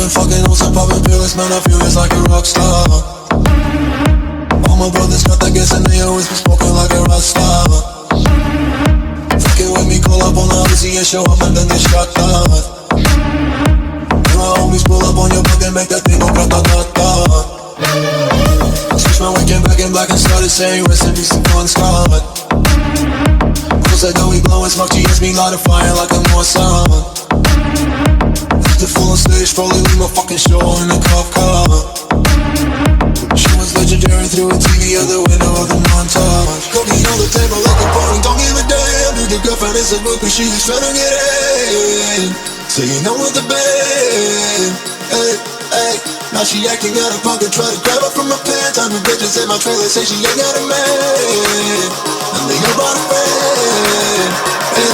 been fucking on some poppin' pills, man, I feel it's like a rock star. All my brothers got that gas and they always be smoking like a rock star. Fucking with me, call up on the Uzi and show up and then they shot down. And my homies pull up on your block and make that thing go grata-ta-ta. Switch my way, came back in black and started saying rest in peace to Bon Scott. Cause I know we blowin' smoke, GS me light a fire like a Mossad. Acted full on stage, probably leave my fucking show in a cop car. She was legendary through a TV out the window of the montage. Cooking on the table like a party, don't give a damn. Dude, your girlfriend is a book, but she just tryna get in. So you know what the band. Hey, hey. Now she acting out of pocket, try to grab her from my pants. I'm the bitches in my trailer, say she ain't got a man, and they about a fan. Hey,